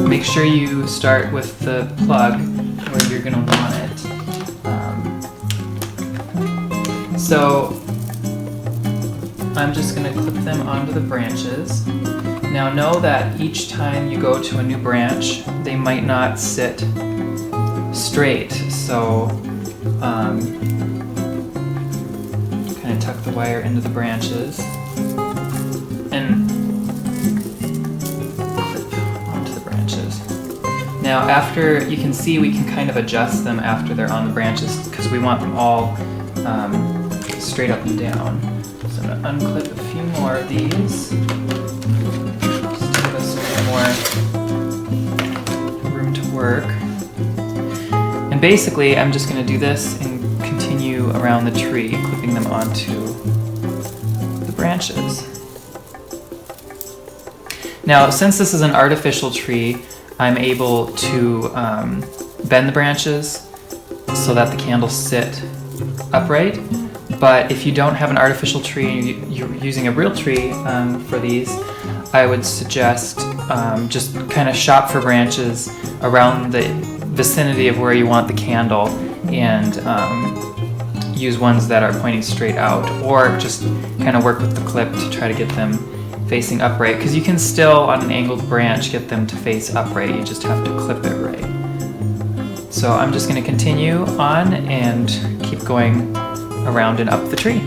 Make sure you start with the plug where you're going to want it. So I'm just going to clip them onto the branches. Now know that each time you go to a new branch, they might not sit straight. So kind of tuck the wire into the branches and now after, you can see we can kind of adjust them after they're on the branches because we want them all straight up and down. So I'm going to unclip a few more of these just to give us a little more room to work. And basically I'm just going to do this and continue around the tree, clipping them onto the branches. Now since this is an artificial tree, I'm able to bend the branches so that the candles sit upright. But if you don't have an artificial tree and you're using a real tree for these, I would suggest just kind of shop for branches around the vicinity of where you want the candle and use ones that are pointing straight out, or just kind of work with the clip to try to get them facing upright, because you can still on an angled branch get them to face upright, you just have to clip it right. So I'm just going to continue on and keep going around and up the tree.